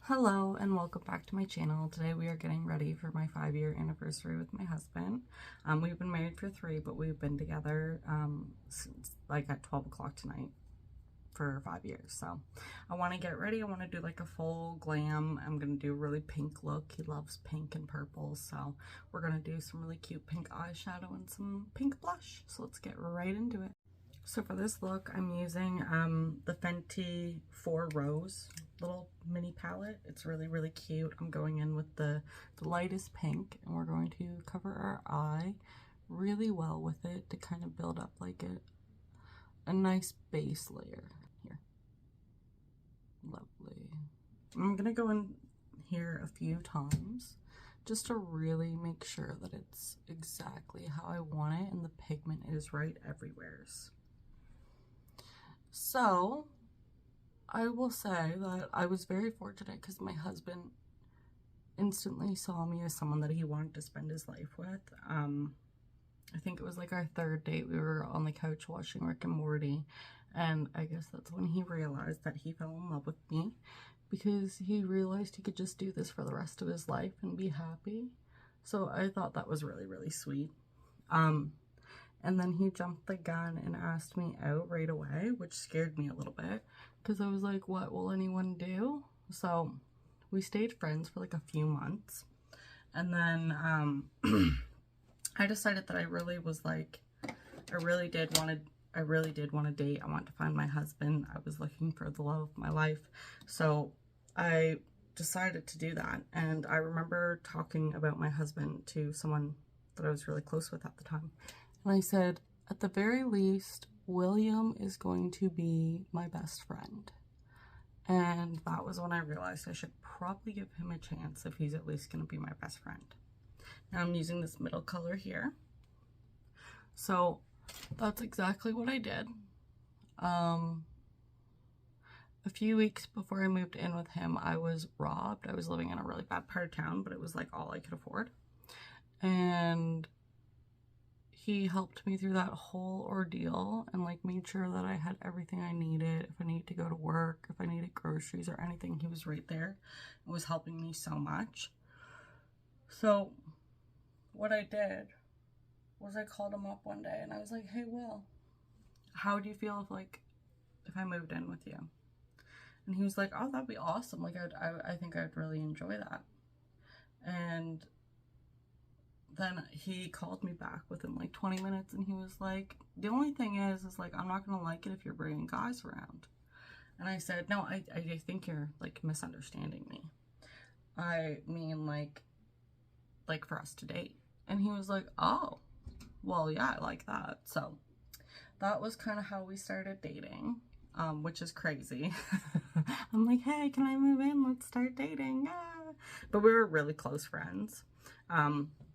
Hello and welcome back to my channel. Today we are getting ready for my 5-year anniversary with my husband. We've been married for 3, but we've been together since like at 12 o'clock tonight for 5 years. So I want to get ready. I want to do like a full glam. I'm going to do a really pink look. He loves pink and purple. So we're going to do some really cute pink eyeshadow and some pink blush. So let's get right into it. So for this look, I'm using the Fenty 4 Rose little mini palette. It's really, really cute. I'm going in with the lightest pink, and we're going to cover our eye really well with it to kind of build up like a nice base layer here. Lovely. I'm going to go in here a few times just to really make sure that it's exactly how I want it and the pigment is right everywhere. So I will say that I was very fortunate because my husband instantly saw me as someone that he wanted to spend his life with. I think it was like our 3rd date. We were on the couch watching Rick and Morty, and I guess that's when he realized that he fell in love with me, because he realized he could just do this for the rest of his life and be happy. So I thought that was really, really sweet. And then he jumped the gun and asked me out right away, which scared me a little bit because I was like, what will anyone do? So we stayed friends for like a few months. And then I decided that I really was like, I really did want to date. I wanted to find my husband. I was looking for the love of my life. So I decided to do that. And I remember talking about my husband to someone that I was really close with at the time. And I said, at the very least, William is going to be my best friend. And that was when I realized I should probably give him a chance if he's at least going to be my best friend. Now I'm using this middle color here. So that's exactly what I did. A few weeks before I moved in with him, I was robbed. I was living in a really bad part of town, but it was like all I could afford. And he helped me through that whole ordeal and like made sure that I had everything I needed. If I needed to go to work, if I needed groceries or anything, he was right there and was helping me so much. So what I did was I called him up one day and I was like, hey, Will, how do you feel if I moved in with you? And he was like, oh, that'd be awesome. Like, I think I'd really enjoy that. And then he called me back within like 20 minutes and he was like, the only thing is like, I'm not going to like it if you're bringing guys around. And I said, no, I think you're like misunderstanding me. I mean like for us to date. And he was like, oh, well, yeah, I like that. So that was kind of how we started dating, which is crazy. I'm like, hey, can I move in? Let's start dating. Yeah. But we were really close friends.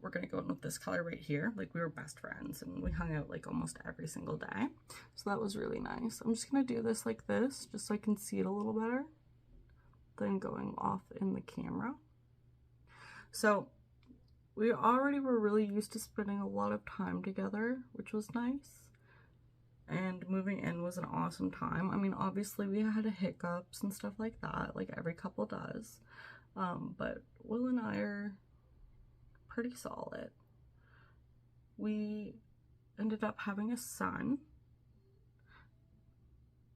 We're going to go in with this color right here. Like, we were best friends and we hung out like almost every single day. So that was really nice. I'm just going to do this like this, just so I can see it a little better than going off in the camera. So we already were really used to spending a lot of time together, which was nice. And moving in was an awesome time. I mean, obviously we had hiccups and stuff like that, like every couple does. But Will and I are pretty solid. We ended up having a son.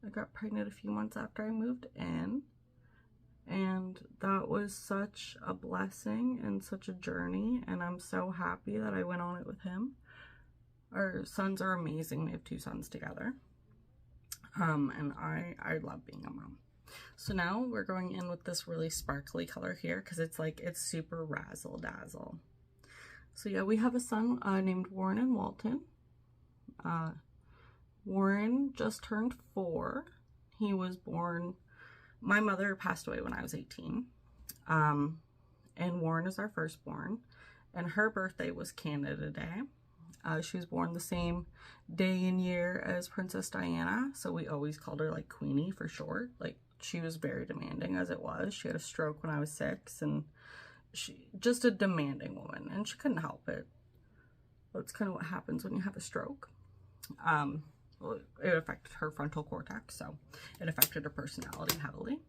I got pregnant a few months after I moved in, and that was such a blessing and such a journey, and I'm so happy that I went on it with him. Our sons are amazing. We have 2 sons together. And I love being a mom. So now we're going in with this really sparkly color here because it's super razzle dazzle. So yeah, we have a son named Warren and Walton. Warren just turned 4. He was born, my mother passed away when I was 18. And Warren is our firstborn. And her birthday was Canada Day. She was born the same day and year as Princess Diana. So we always called her like Queenie for short. Like, she was very demanding as it was. She had a stroke when I was 6 and she just a demanding woman, and she couldn't help it. That's kind of what happens when you have a stroke. Well, it affected her frontal cortex, so it affected her personality heavily.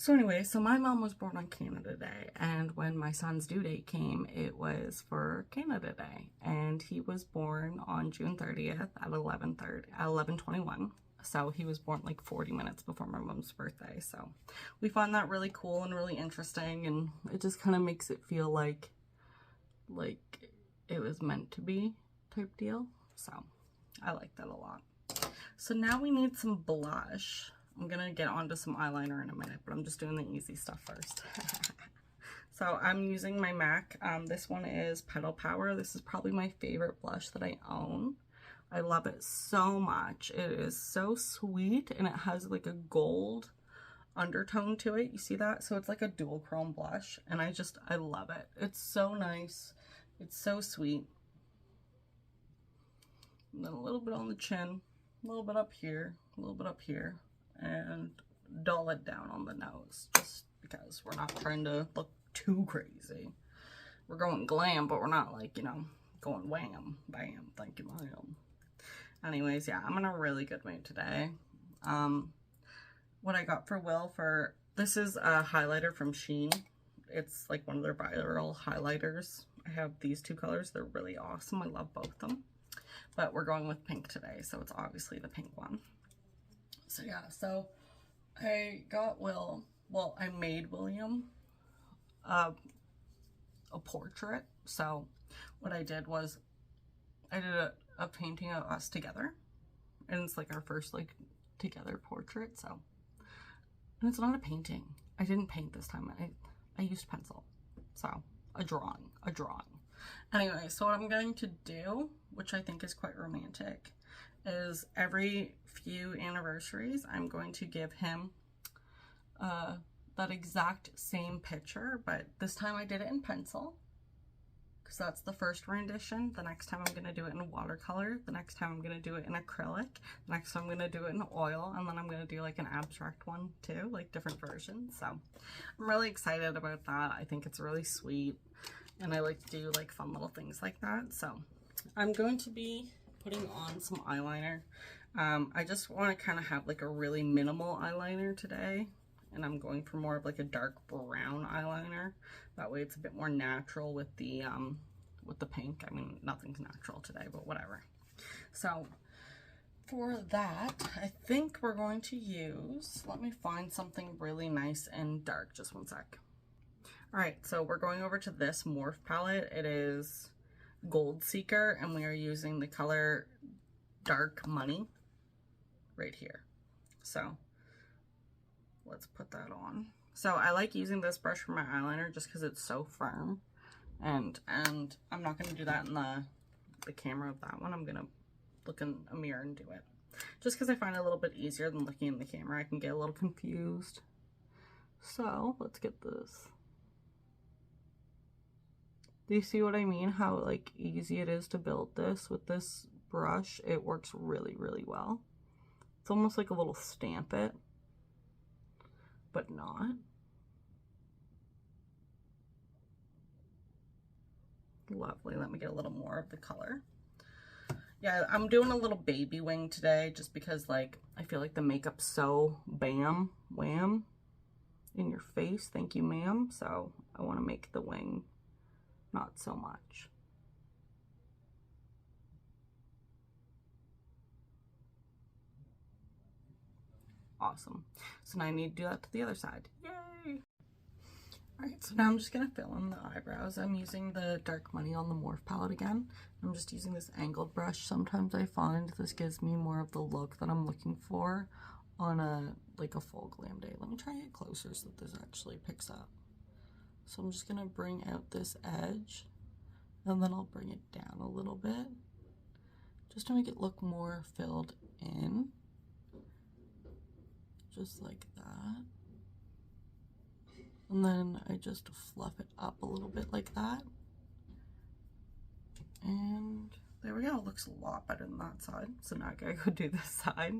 So anyway, so my mom was born on Canada Day, and when my son's due date came, it was for Canada Day, and he was born on June 30th at 11:21. So he was born like 40 minutes before my mom's birthday. So we find that really cool and really interesting, and it just kind of makes it feel like it was meant to be type deal. So I like that a lot. So now we need some blush. I'm gonna get onto some eyeliner in a minute, but I'm just doing the easy stuff first. So I'm using my MAC. This one is Petal Power. This is probably my favorite blush that I own. I love it so much. It is so sweet, and it has like a gold undertone to it. You see that? So it's like a dual chrome blush, and I love it. It's so nice. It's so sweet. And then a little bit on the chin, a little bit up here, a little bit up here, and dull it down on the nose, just because we're not trying to look too crazy. We're going glam, but we're not like, you know, going wham, bam, thank you, ma'am. Anyways, yeah, I'm in a really good mood today. What I got for Will this is a highlighter from Shein. It's like one of their viral highlighters. I have these two colors. They're really awesome. I love both of them. But we're going with pink today, so it's obviously the pink one. So yeah, so I got I made William a portrait. So what I did was I did a painting of us together, and it's like our first like together portrait. So, and it's not a painting. I didn't paint this time. I used pencil. So a drawing. Anyway, so what I'm going to do, which I think is quite romantic, is every few anniversaries, I'm going to give him that exact same picture, but this time I did it in pencil, because that's the first rendition. The next time I'm going to do it in watercolor. The next time I'm going to do it in acrylic. The next time I'm going to do it in oil, and then I'm going to do like an abstract one too, like different versions. So I'm really excited about that. I think it's really sweet, and I like to do like fun little things like that. So I'm going to be putting on some eyeliner. I just want to kind of have like a really minimal eyeliner today, and I'm going for more of like a dark brown eyeliner. That way it's a bit more natural with the pink. I mean, nothing's natural today, but whatever. So for that, I think we're going to use, let me find something really nice and dark. Just one sec. All right, so we're going over to this Morph palette. It is Gold Seeker, and we are using the color Dark Money right here. So let's put that on. So I like using this brush for my eyeliner just because it's so firm, and I'm not going to do that in the camera of that one. I'm going to look in a mirror and do it just because I find it a little bit easier than looking in the camera. I can get a little confused. So let's get this. Do you see what I mean? How like easy it is to build this with this brush. It works really, really well. It's almost like a little Stamp It, but not. Lovely. Let me get a little more of the color. Yeah, I'm doing a little baby wing today just because like I feel like the makeup's so bam wham in your face. Thank you, ma'am. So I want to make the wing not so much. Awesome. So now I need to do that to the other side. Yay! Alright, so now I'm just going to fill in the eyebrows. I'm using the Dark Money on the Morph palette again. I'm just using this angled brush. Sometimes I find this gives me more of the look that I'm looking for on a full glam day. Let me try and get closer so that this actually picks up. So I'm just going to bring out this edge, and then I'll bring it down a little bit just to make it look more filled in. Just like that. And then I just fluff it up a little bit like that. And there we go. It looks a lot better than that side. So now I gotta go do this side.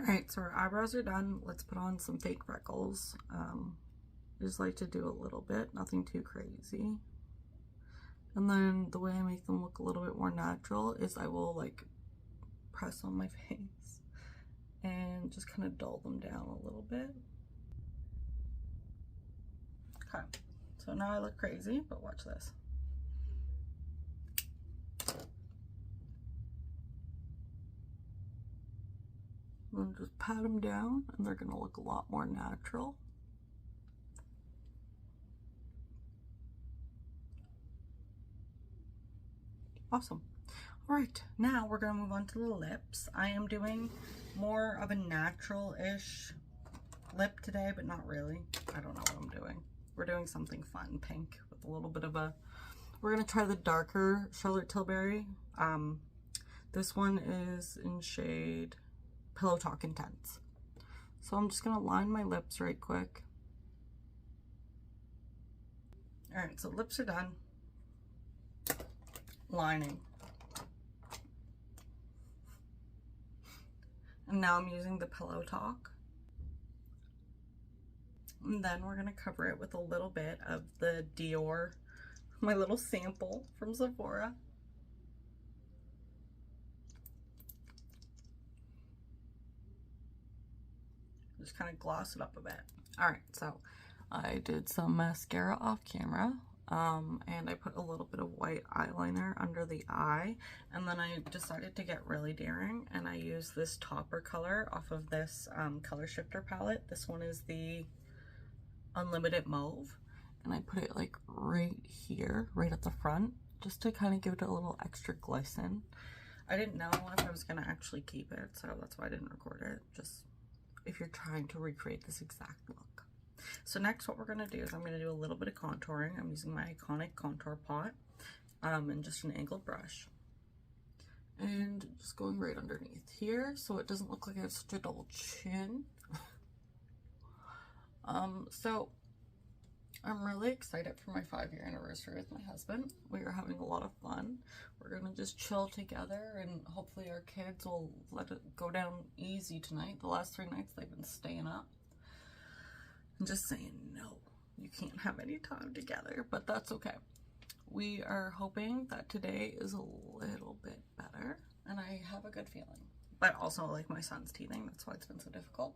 Alright, so our eyebrows are done. Let's put on some fake freckles. I just like to do a little bit, nothing too crazy. And then the way I make them look a little bit more natural is I will like press on my face. And just kind of dull them down a little bit. Okay, so now I look crazy, but watch this. I'm gonna just pat them down and they're gonna look a lot more natural. Awesome. All right, now we're gonna move on to the lips. I am doing more of a natural-ish lip today, but not really. I don't know what I'm doing. We're doing something fun, pink, with a little bit of a, we're gonna try the darker Charlotte Tilbury. This one is in shade Pillow Talk Intense. So I'm just gonna line my lips right quick. All right, so lips are done. Lining. And now I'm using the Pillow Talk. And then we're gonna cover it with a little bit of the Dior, my little sample from Sephora. Just kind of gloss it up a bit. All right, so I did some mascara off camera, and I put a little bit of white eyeliner under the eye, and then I decided to get really daring, and I used this topper color off of this color shifter palette. This one is the Unlimited Mauve, and I put it like right here, right at the front, just to kind of give it a little extra glisten. I didn't know if I was gonna actually keep it, so that's why I didn't record it, just if you're trying to recreate this exact look. So next what we're gonna do is I'm gonna do a little bit of contouring. I'm using my iconic contour pot and just an angled brush. And just going right underneath here so it doesn't look like I have such a double chin. So I'm really excited for my 5-year anniversary with my husband. We are having a lot of fun. We're gonna just chill together and hopefully our kids will let it go down easy tonight. The last 3 nights they've been staying up. I'm just saying, no, you can't have any time together, but that's okay. We are hoping that today is a little bit better and I have a good feeling. But also like my son's teething, that's why it's been so difficult.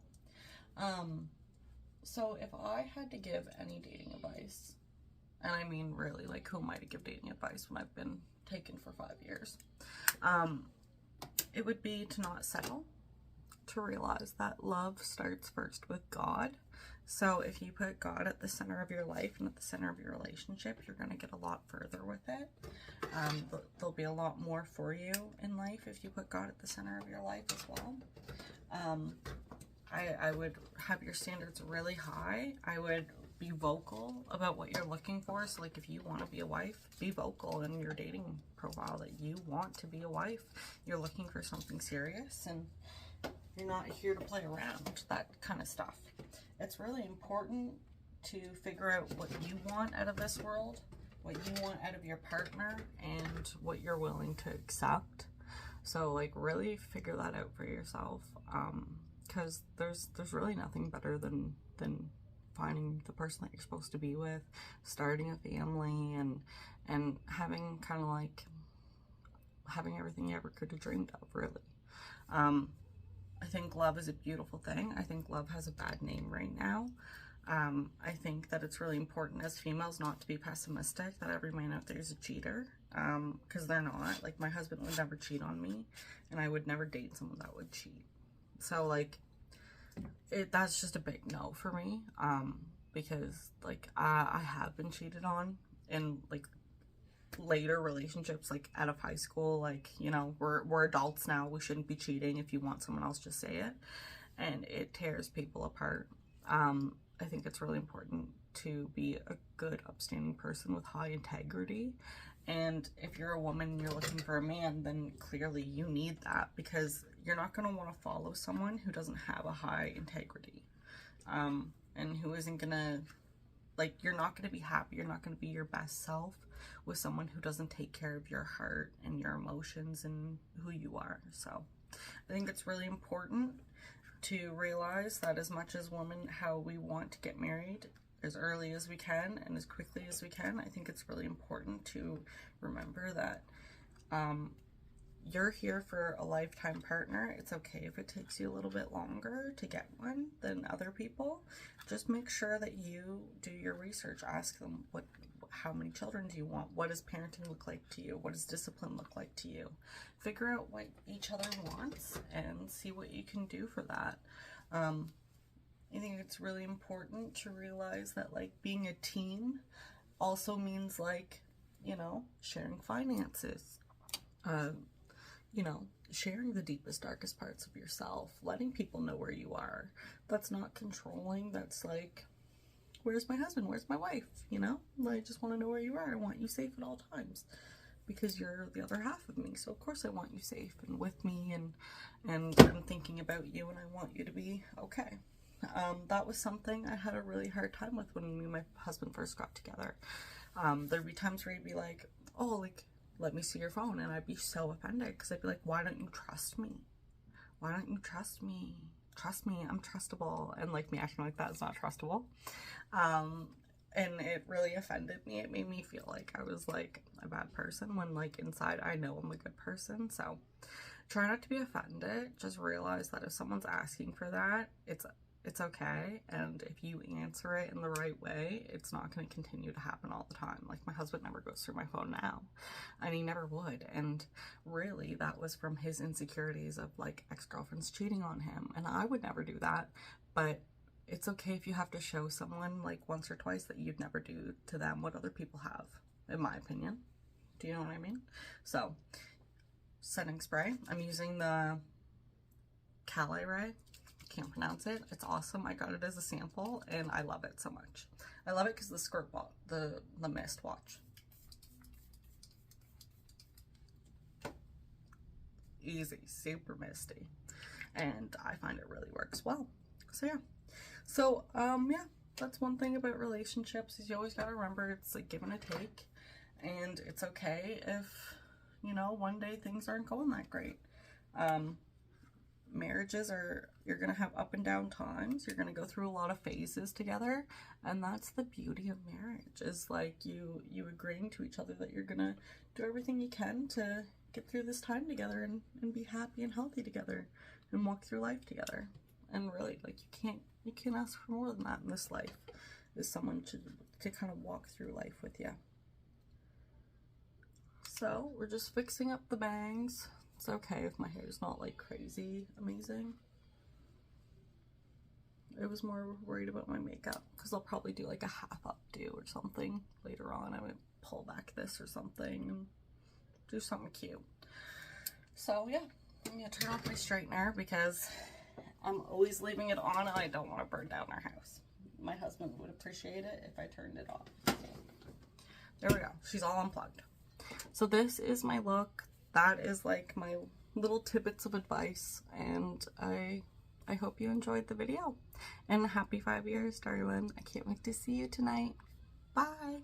So if I had to give any dating advice, and I mean really, like who am I to give dating advice when I've been taken for 5 years? It would be to not settle, to realize that love starts first with God. So if you put God at the center of your life and at the center of your relationship, you're going to get a lot further with it. There'll be a lot more for you in life if you put God at the center of your life as well. I would have your standards really high. I would be vocal about what you're looking for. So like if you want to be a wife, be vocal in your dating profile that you want to be a wife. You're looking for something serious and you're not here to play around, that kind of stuff. It's really important to figure out what you want out of this world, what you want out of your partner, and what you're willing to accept. So like really figure that out for yourself. Because there's really nothing better than finding the person that you're supposed to be with, starting a family, and having kind of like having everything you ever could have dreamed of, really. I think love is a beautiful thing. I think love has a bad name right now. I think that it's really important as females not to be pessimistic that every man out there is a cheater, because they're not. Like my husband would never cheat on me, and I would never date someone that would cheat. So like that's just a big no for me, because like I have been cheated on in like later relationships, like out of high school. Like, you know, we're adults now, we shouldn't be cheating. If you want someone else, just say it. And it tears people apart. I think it's really important to be a good upstanding person with high integrity. And if you're a woman and you're looking for a man, then clearly you need that, because you're not going to want to follow someone who doesn't have a high integrity, and who isn't going to, like, you're not going to be happy, you're not going to be your best self with someone who doesn't take care of your heart and your emotions and who you are. So I think it's really important to realize that as much as women, how we want to get married as early as we can and as quickly as we can, I think it's really important to remember that you're here for a lifetime partner. It's okay if it takes you a little bit longer to get one than other people. Just make sure that you do your research. Ask them how many children do you want? What does parenting look like to you? What does discipline look like to you? Figure out what each other wants and see what you can do for that. I think it's really important to realize that like being a team also means like, you know, sharing finances, you know, sharing the deepest, darkest parts of yourself, letting people know where you are. That's not controlling. That's like, where's my husband? Where's my wife? You know, I just want to know where you are. I want you safe at all times because you're the other half of me. So of course I want you safe and with me, and I'm thinking about you, and I want you to be okay. That was something I had a really hard time with when me and my husband first got together. There'd be times where he'd be like, oh, like, let me see your phone. And I'd be so offended because I'd be like, why don't you trust me? Why don't you trust me? Trust me, I'm trustable. And like me acting like that is not trustable. And it really offended me. It made me feel like I was like a bad person when like inside I know I'm a good person. So try not to be offended. Just realize that if someone's asking for that, it's okay, and if you answer it in the right way, it's not going to continue to happen all the time. Like, my husband never goes through my phone now, and he never would, and really that was from his insecurities of like ex-girlfriends cheating on him, and I would never do that. But it's okay if you have to show someone like once or twice that you'd never do to them what other people have, in my opinion. Do you know what I mean? So, setting spray, I'm using the YRS. Can't pronounce it. It's awesome. I got it as a sample and I love it so much. I love it because the squirt the mist, watch. Easy, super misty. And I find it really works well. So yeah. So yeah, that's one thing about relationships is you always gotta remember it's like give and a take. And it's okay if, you know, one day things aren't going that great. Marriages you're gonna have up and down times. You're gonna go through a lot of phases together, and that's the beauty of marriage, is like you agreeing to each other that you're gonna do everything you can to get through this time together and be happy and healthy together and walk through life together. And really, like, you can't ask for more than that in this life, is someone to kind of walk through life with you. So we're just fixing up the bangs. It's okay if my hair is not like crazy amazing. I was more worried about my makeup because I'll probably do like a half updo or something later on. I might pull back this or something and do something cute. So yeah, I'm gonna turn off my straightener because I'm always leaving it on and I don't want to burn down our house. My husband would appreciate it if I turned it off. So, there we go. She's all unplugged. So this is my look. That is like my little tidbits of advice, and I hope you enjoyed the video. And happy 5 years, darling. I can't wait to see you tonight. Bye.